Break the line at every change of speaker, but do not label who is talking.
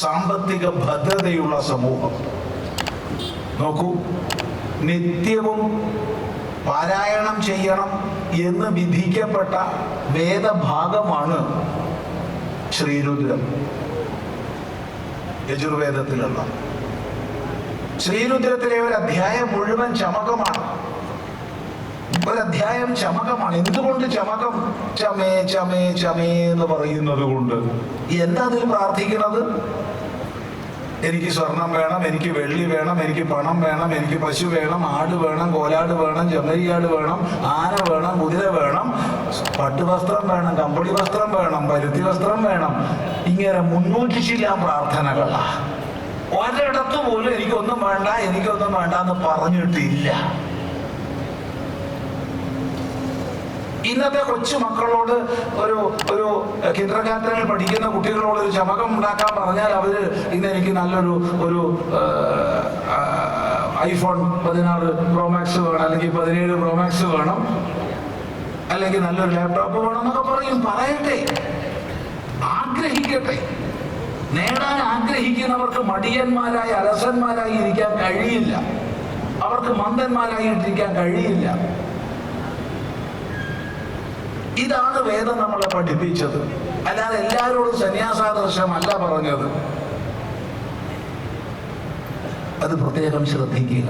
സാമ്പത്തിക ഭദ്രതയുള്ള സമൂഹം. നോക്കൂ, നിത്യവും പാരായണം ചെയ്യണം എന്ന് വിധിക്കപ്പെട്ട വേദഭാഗമാണ് ശ്രീരുദ്രം. യജുർവേദത്തിലുള്ള ശ്രീരുദ്രത്തിലെ ഒരു അധ്യായം മുഴുവൻ ചമകമാണ്. ഒരധ്യായം ചമകമാണ്. എന്തുകൊണ്ട് ചമകം? ചമേ ചമേ ചമേ എന്ന് പറയുന്നത് കൊണ്ട്. എന്താ അതിൽ പ്രാർത്ഥിക്കുന്നത്? എനിക്ക് സ്വർണം വേണം, എനിക്ക് വെള്ളി വേണം, എനിക്ക് പണം വേണം, എനിക്ക് പശു വേണം, ആട് വേണം, കോലാട് വേണം, ചെമ്മരിയാട് വേണം, ആന വേണം, കുതിര വേണം, പട്ടുവസ്ത്രം വേണം, കമ്പളി വസ്ത്രം വേണം, പരുത്തി വസ്ത്രം വേണം. ഇങ്ങനെ 300 ചില്ലാൻ പ്രാർത്ഥനകളാ. ഒരിടത്ത് പോലും എനിക്കൊന്നും വേണ്ട, എനിക്കൊന്നും വേണ്ട എന്ന് പറഞ്ഞിട്ടില്ല. ഇന്നത്തെ കൊച്ചു മക്കളോട്, ഒരു കിൻഡർഗാർട്ടനിൽ പഠിക്കുന്ന കുട്ടികളോട് ഒരു ചമകം ഉണ്ടാക്കാൻ പറഞ്ഞാൽ അവര് ഇന്ന് എനിക്ക് നല്ലൊരു iPhone 16 Pro Max വേണം, അല്ലെങ്കിൽ 17 Pro Max വേണം, അല്ലെങ്കിൽ നല്ലൊരു ലാപ്ടോപ്പ് വേണം എന്നൊക്കെ പറയും. പറയട്ടെ, ആഗ്രഹിക്കട്ടെ. നേടാൻ ആഗ്രഹിക്കുന്നവർക്ക് മടിയന്മാരായി അലസന്മാരായി ഇരിക്കാൻ കഴിയില്ല. അവർക്ക് മന്ദന്മാരായി ഇരിക്കാൻ കഴിയില്ല. ഇതാണ് വേദം നമ്മളെ പഠിപ്പിച്ചത്. അല്ലാതെ എല്ലാവരോടും സന്യാസാദർശമല്ല പറഞ്ഞത്. അത് പ്രത്യേകം ശ്രദ്ധിക്കുക.